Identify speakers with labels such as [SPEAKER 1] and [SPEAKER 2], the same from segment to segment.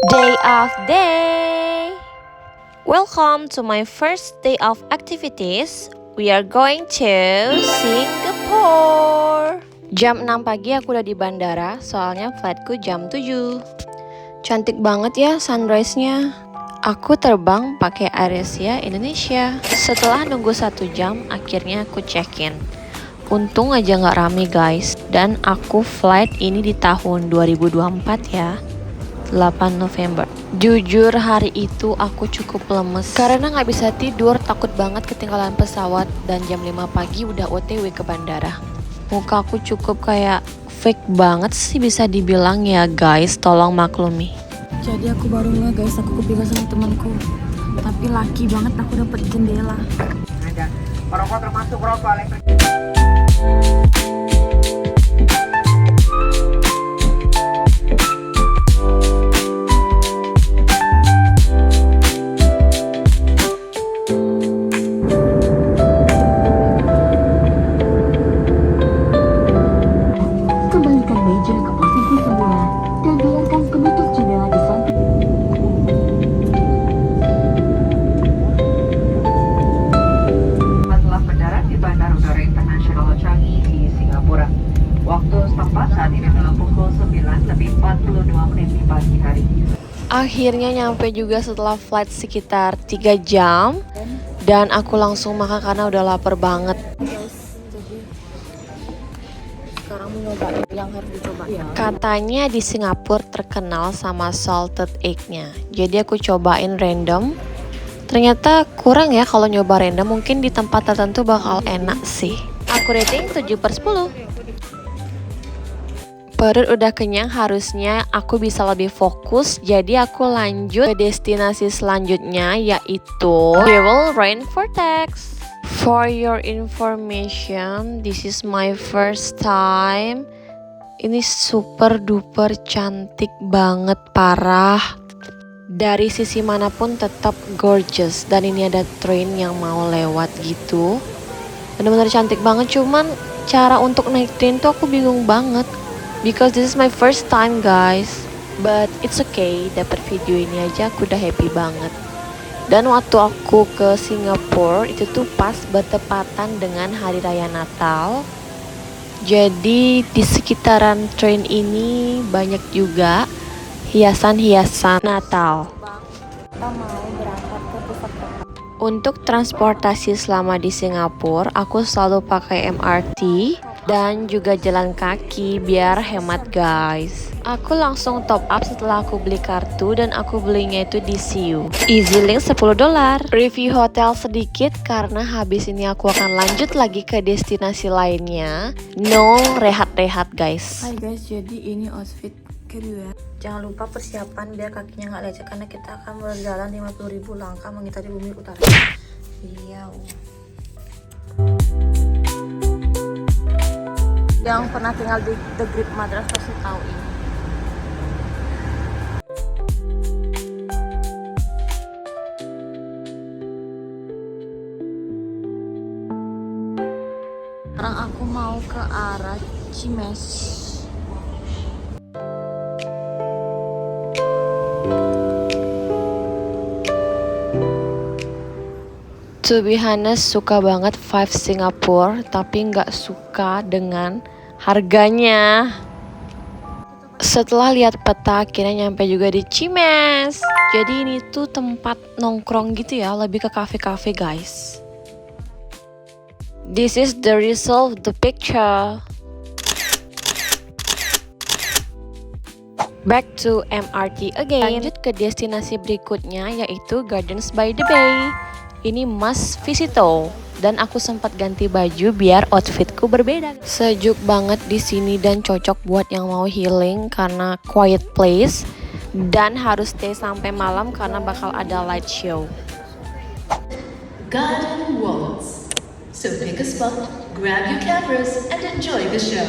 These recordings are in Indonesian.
[SPEAKER 1] Day of day! Welcome to my first day of activities. We are going to Singapore. Jam 6 pagi aku udah di bandara, soalnya flightku jam 7. Cantik banget ya sunrise-nya. Aku terbang pakai AirAsia Indonesia. Setelah nunggu 1 jam, akhirnya aku check-in. Untung aja nggak rame guys, dan aku flight ini di tahun 2024 ya. 8 November. Jujur hari itu aku cukup lemes karena nggak bisa tidur, takut banget ketinggalan pesawat, dan jam 5 pagi udah OTW ke bandara. Muka aku cukup kayak fake banget sih bisa dibilang ya guys, tolong maklumi.
[SPEAKER 2] Jadi aku baru nggak guys, aku kepingin sama temanku. Tapi laki banget aku dapet jendela.
[SPEAKER 3] Perokok termasuk rokok elektrik.
[SPEAKER 2] Kembalikan meja ke posisi semula dan biarkan penutup jendela di samping.
[SPEAKER 3] Telah mendarat di Bandara Udara Internasional Changi di Singapura. Waktu setempat saat ini adalah pukul 9:42 di pagi hari.
[SPEAKER 1] Akhirnya nyampe juga setelah flight sekitar 3 jam. Dan aku langsung makan karena udah lapar banget.
[SPEAKER 2] Guys, jadi sekarang mau nyobain yang harus dicoba.
[SPEAKER 1] Katanya di Singapura terkenal sama salted egg-nya. Jadi aku cobain random. Ternyata kurang ya kalau nyoba random, mungkin di tempat tertentu bakal enak sih. Aku rating 7/10. Perut udah kenyang, harusnya aku bisa lebih fokus. Jadi aku lanjut ke destinasi selanjutnya, yaitu Devil Rain Vortex. For your information, this is my first time. Ini super duper cantik banget, parah. Dari sisi manapun tetap gorgeous. Dan ini ada train yang mau lewat gitu. Bener-bener cantik banget, cuman cara untuk naik train tuh aku bingung banget. Because this is my first time guys. But it's okay, dapat video ini aja aku udah happy banget. Dan waktu aku ke Singapura itu tuh pas bertepatan dengan Hari Raya Natal. Jadi di sekitaran train ini banyak juga hiasan-hiasan Natal.
[SPEAKER 2] Kita mau berangkat ke pusat kota.
[SPEAKER 1] Untuk transportasi selama di Singapura, aku selalu pakai MRT dan juga jalan kaki biar hemat guys. Aku langsung top up setelah aku beli kartu, dan aku belinya itu di CU. EasyLink $10. Review hotel sedikit karena habis ini aku akan lanjut lagi ke destinasi lainnya. No rehat-rehat guys.
[SPEAKER 2] Hai guys, jadi ini outfit kedua. Jangan lupa persiapan biar kakinya nggak lecet karena kita akan berjalan 50.000 langkah mengitari bumi utara. Iya. Yang pernah tinggal di The Great Madras pasti tahu ini. Sekarang aku mau ke arah Cimes.
[SPEAKER 1] To be honest, suka banget vibe Singapura, tapi nggak suka dengan harganya. Setelah lihat peta, akhirnya nyampe juga di Cimes. Jadi ini tuh tempat nongkrong gitu ya, lebih ke cafe-cafe guys. This is the result of the picture. Back to MRT again. Lanjut ke destinasi berikutnya, yaitu Gardens by the Bay. Ini must visito, dan aku sempat ganti baju biar outfitku berbeda. Sejuk banget di sini dan cocok buat yang mau healing karena quiet place, dan harus stay sampai malam karena bakal ada light show.
[SPEAKER 4] Garden Waltz. So pick a spot, grab your cameras, and enjoy the show.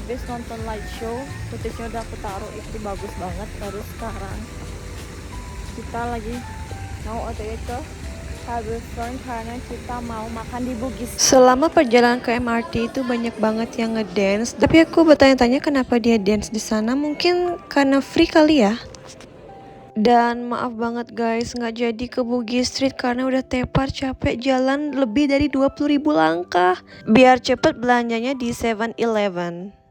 [SPEAKER 2] habis nonton light show, footage-nya udah aku taruh, itu bagus banget. Terus sekarang kita lagi mau OTW ke Harbourfront karena kita mau makan di Bugis. Selama perjalanan ke MRT itu banyak banget yang ngedance, tapi aku bertanya-tanya kenapa dia dance di sana. Mungkin karena free kali ya. Dan maaf banget guys, nggak jadi ke Bugis Street karena udah tepar, capek jalan lebih dari 20.000 langkah. Biar cepet belanjanya di 7-Eleven.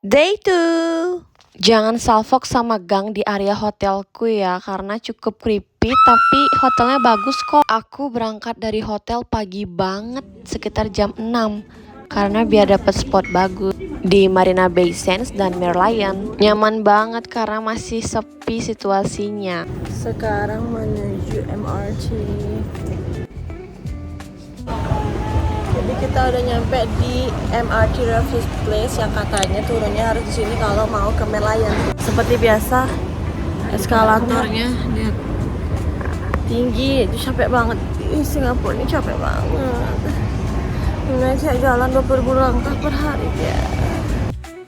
[SPEAKER 2] Day 2. Jangan salfok sama gang di area hotelku ya, karena cukup creepy, tapi hotelnya bagus kok. Aku berangkat dari hotel pagi banget, sekitar jam 6, karena biar dapat spot bagus di Marina Bay Sands dan Merlion. Nyaman banget karena masih sepi situasinya. Sekarang menuju MRT. Jadi kita udah nyampe di MRT Raffles Place yang katanya turunnya harus di sini kalau mau ke Merlion. Seperti biasa, eskalatornya lihat tinggi, itu capek banget. Ih, Singapura ini capek banget. Naik jalan 20.000 langkah per hari ya.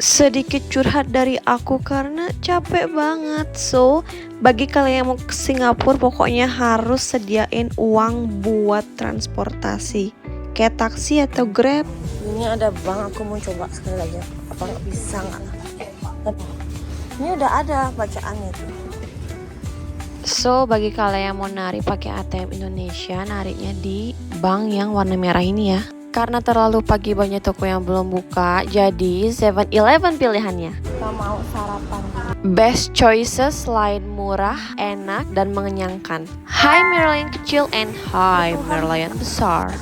[SPEAKER 2] Sedikit curhat dari aku karena capek banget. So, bagi kalian yang mau ke Singapura pokoknya harus sediain uang buat transportasi, kayak taksi atau Grab. Ini ada bank, aku mau coba sekali lagi. Apa nggak bisa nggak? Ini udah ada bacaannya tuh. So, bagi kalian yang mau narik pakai ATM Indonesia, nariknya di bank yang warna merah ini ya. Karena terlalu pagi banyak toko yang belum buka, jadi 7-Eleven pilihannya. Kita mau sarapan. Best choices selain murah, enak, dan mengenyangkan. Hai Merlion kecil and hi Merlion besar.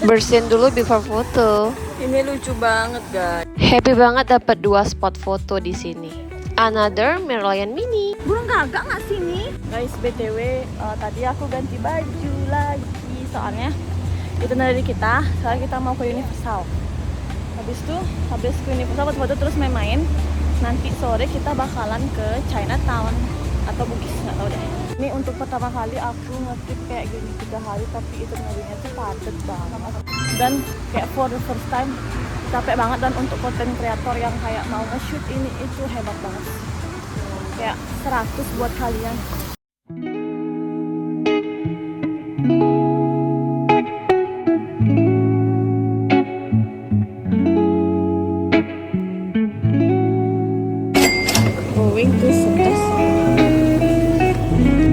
[SPEAKER 2] Bersihin dulu before foto. Ini lucu banget guys. Happy banget dapat 2 spot foto di sini. Another Merlion mini. Burung gagak nggak sini? Guys, BTW tadi aku ganti baju lagi soalnya itu dari kita. Sekarang kita mau ke Universal. Habis ke Universal foto-foto terus main-main. Nanti sore kita bakalan ke Chinatown atau Bugis, nggak tahu deh. Ini untuk pertama kali aku nge-trip kayak gini 3 hari, tapi itu ngerinya tuh padet banget. Dan kayak for the first time capek banget, dan untuk konten kreator yang kayak mau nge-shoot ini itu hebat banget. Kayak 100 buat kalian.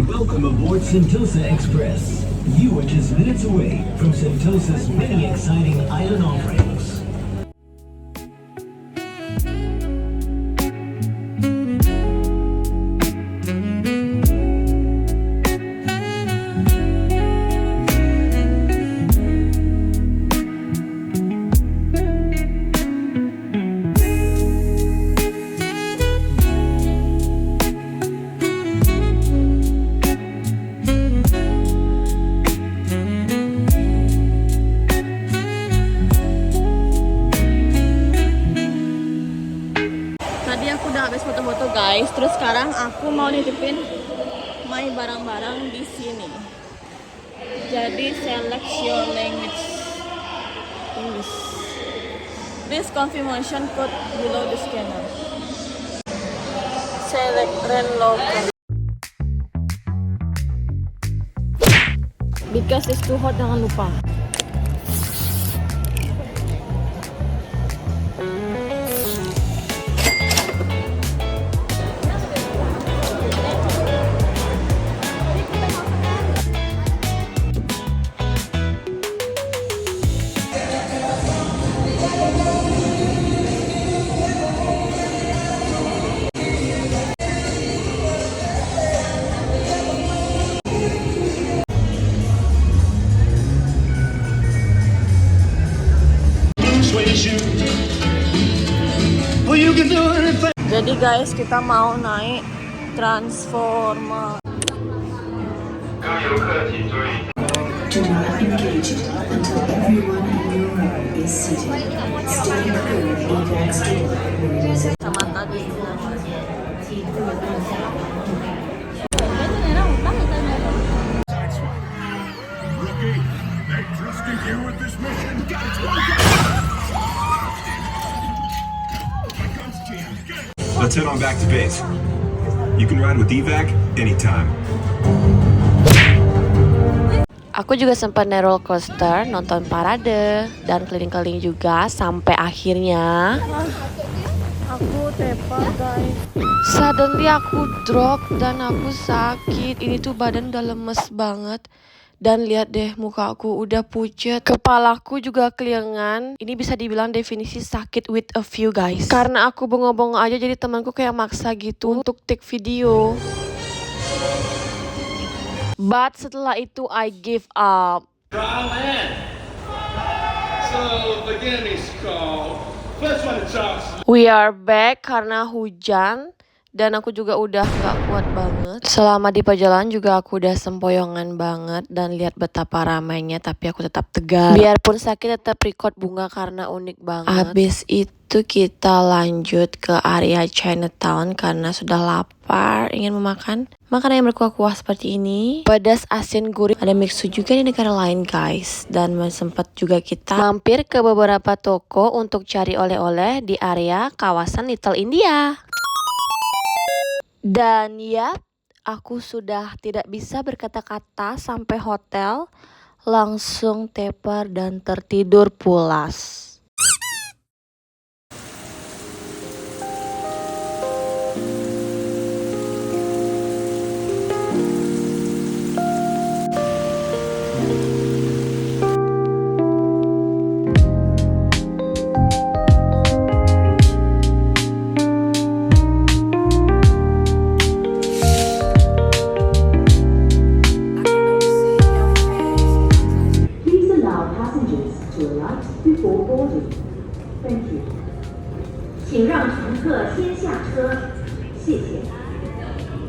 [SPEAKER 5] Welcome aboard Sentosa Express. You are just minutes away from Sentosa's many exciting island offerings.
[SPEAKER 2] Habis foto-foto guys, terus sekarang aku mau nitipin my barang-barang di sini. Jadi select your language English. Please confirmation code below the scanner. Select rent local. Because it's too hot, jangan lupa. Jadi guys, kita mau naik Transformer.
[SPEAKER 6] Do not engage until everyone in your row is seated. Stay clear of AVAX door.
[SPEAKER 2] Sama tadi.
[SPEAKER 5] Rookie, they trusted you with this mission.
[SPEAKER 7] Let's head on back to base. You can ride with evac anytime.
[SPEAKER 1] Aku juga sempat naik roller coaster, nonton parade, dan keliling-keliling juga sampai akhirnya
[SPEAKER 2] Aku tepar guys.
[SPEAKER 1] suddenly aku drop dan aku sakit. Ini tuh badan udah lemes banget. Dan lihat deh muka aku udah pucet, kepalaku juga keliengan. Ini bisa dibilang definisi sakit with a few guys. Karena aku bengong-bengong aja jadi temanku kayak maksa gitu untuk take video. But setelah itu I give up.
[SPEAKER 8] Dry land. So the game is called First One to Charge.
[SPEAKER 1] We are back karena hujan. Dan aku juga udah gak kuat banget. Selama di perjalanan juga aku udah sempoyongan banget. Dan lihat betapa ramainya, tapi aku tetap tegar. Biarpun sakit tetap record bunga karena unik banget. Abis itu kita lanjut ke area Chinatown karena sudah lapar, ingin memakan makanan yang berkuah-kuah seperti ini. Pedas, asin, gurih. Ada mixu juga di negara lain guys. Dan sempat juga kita mampir ke beberapa toko untuk cari oleh-oleh di area kawasan Little India. Dan ya, aku sudah tidak bisa berkata-kata sampai hotel, langsung tepar dan tertidur pulas.
[SPEAKER 6] Please allow passengers to alight before boarding. Thank you. 请让乘客先下车，谢谢.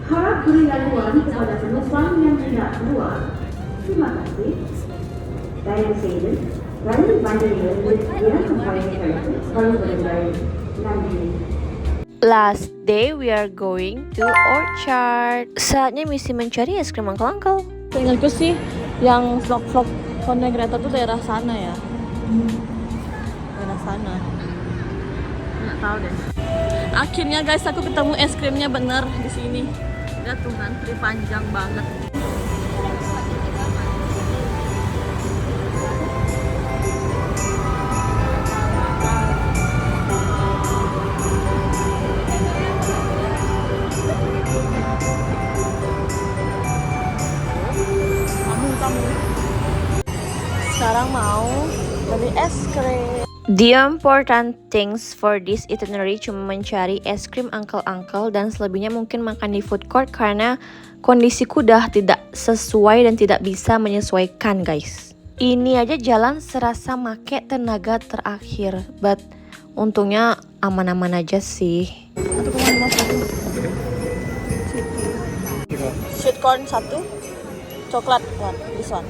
[SPEAKER 6] Harap beri laluan kepada penumpang yang hendak keluar. Terima kasih. Daya Segen, lalu bandara dengan kembali kereta baru berdaya. Nanti.
[SPEAKER 1] Last day we are going to Orchard. Saatnya misi mencari es krim uncle-uncle.
[SPEAKER 2] Seingatku sih yang vlog-vlog konten kreator tuh daerah sana ya. Daerah sana. Nggak tahu deh. Akhirnya guys aku ketemu es krimnya bener di sini. Lihat tuh antri panjang banget. Sekarang mau beli es krim.
[SPEAKER 1] The important things for this itinerary cuma mencari es krim uncle-uncle dan selebihnya mungkin makan di food court karena kondisiku udah tidak sesuai dan tidak bisa menyesuaikan guys. Ini aja jalan serasa make tenaga terakhir, but untungnya aman-aman aja sih.
[SPEAKER 2] 1,50. Sweet corn 1, coklat 1, this one.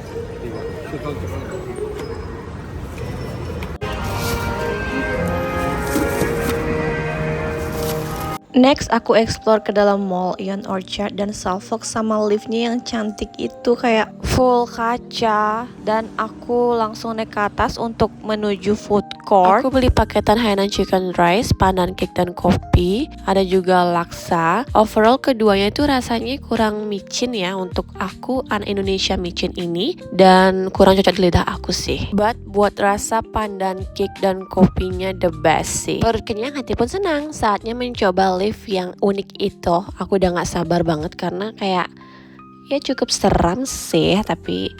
[SPEAKER 1] Next aku explore ke dalam mall Ion Orchard dan salfok sama liftnya yang cantik itu kayak full kaca. Dan aku langsung naik ke atas untuk menuju food court. Aku beli paketan Hainan chicken rice, pandan cake dan kopi. Ada juga laksa. Overall keduanya itu rasanya kurang micin ya untuk aku un-Indonesia micin ini. Dan kurang cocok di lidah aku sih. But buat rasa pandan cake dan kopinya the best sih. Perut kenyang, hati pun senang. Saatnya mencoba lift yang unik itu. Aku udah gak sabar banget karena kayak ya cukup seram sih, tapi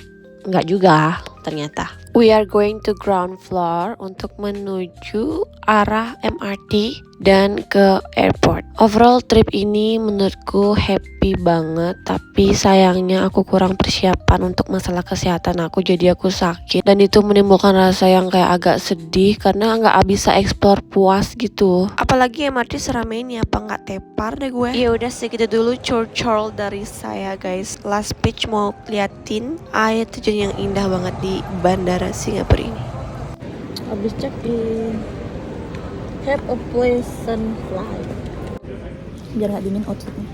[SPEAKER 1] nggak juga ternyata. We are going to ground floor untuk menuju arah MRT dan ke airport. Overall trip ini menurutku happy banget, tapi sayangnya aku kurang persiapan untuk masalah kesehatan aku, jadi aku sakit dan itu menimbulkan rasa yang kayak agak sedih karena nggak bisa explore puas gitu. Apalagi MRT seramai ini, apa nggak tepar deh gue. Ya udah segitu dulu curcol dari saya guys. Last speech mau liatin air terjun yang indah banget di Bandara Singapura ini.
[SPEAKER 2] Habis check in. Have a pleasant flight. Biar nggak dingin outfitnya.